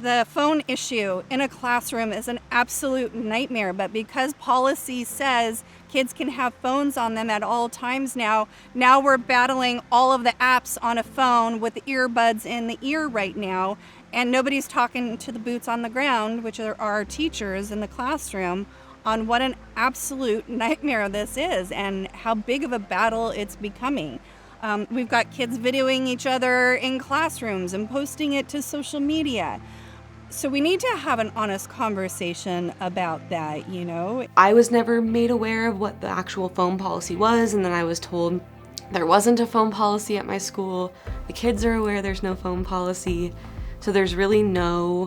The phone issue in a classroom is an absolute nightmare, but because policy says kids can have phones on them at all times now we're battling all of the apps on a phone with the earbuds in the ear right now, and nobody's talking to the boots on the ground, which are our teachers in the classroom, on what an absolute nightmare this is and how big of a battle it's becoming. We've got kids videoing each other in classrooms and posting it to social media. So we need to have an honest conversation about that, you know. I was never made aware of what the actual phone policy was, and then I was told there wasn't a phone policy at my school. The kids are aware there's no phone policy. So there's really no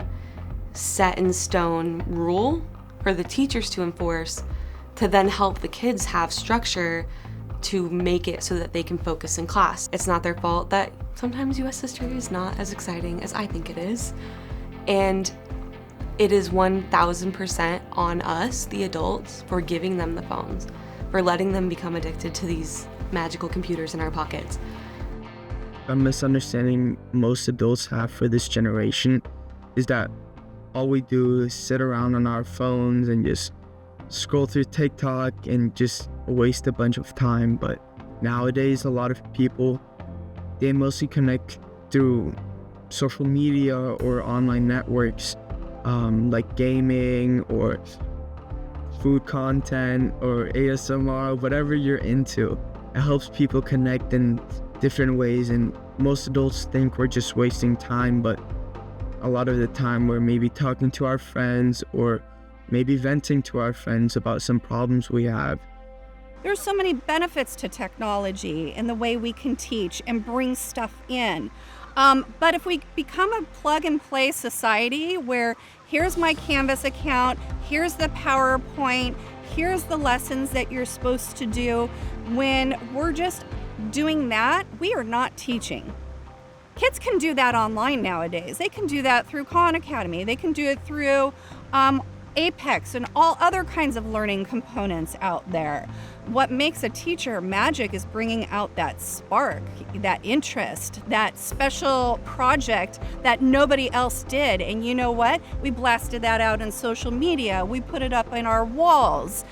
set in stone rule for the teachers to enforce to then help the kids have structure to make it so that they can focus in class. It's not their fault that sometimes US history is not as exciting as I think it is. And it is 1000% on us, the adults, for giving them the phones, for letting them become addicted to these magical computers in our pockets. A misunderstanding most adults have for this generation is that all we do is sit around on our phones and just scroll through TikTok and just waste a bunch of time. But nowadays, a lot of people, they mostly connect through social media or online networks, like gaming or food content or ASMR, whatever you're into. It helps people connect in different ways, and most adults think we're just wasting time, but a lot of the time we're maybe talking to our friends or maybe venting to our friends about some problems we have. There's so many benefits to technology in the way we can teach and bring stuff in. But if we become a plug-and-play society where here's my Canvas account, here's the PowerPoint, here's the lessons that you're supposed to do, when we're just doing that, we are not teaching. Kids can do that online nowadays. They can do that through Khan Academy. They can do it through Apex and all other kinds of learning components out there. What makes a teacher magic is bringing out that spark, that interest, that special project that nobody else did. And you know what? We blasted that out in social media. We put it up in our walls.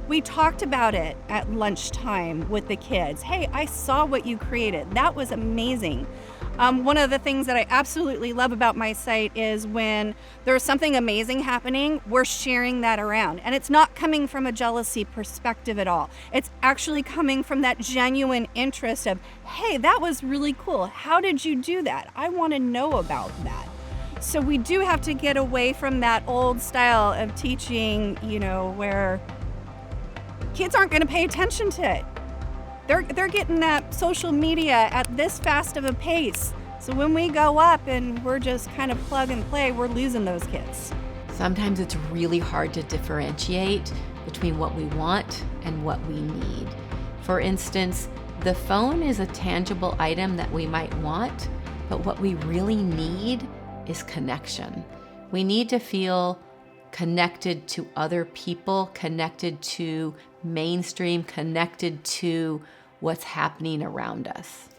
We talked about it at lunchtime with the kids. Hey, I saw what you created. That was amazing. One of the things that I absolutely love about my site is when there's something amazing happening, we're sharing that around. And it's not coming from a jealousy perspective at all. It's actually coming from that genuine interest of, hey, that was really cool. How did you do that? I want to know about that. So we do have to get away from that old style of teaching, you know, where kids aren't going to pay attention to it. They're getting that social media at this fast of a pace. So when we go up and we're just kind of plug and play, we're losing those kids. Sometimes it's really hard to differentiate between what we want and what we need. For instance, the phone is a tangible item that we might want, but what we really need is connection. We need to feel connected to other people, connected to mainstream, connected to what's happening around us.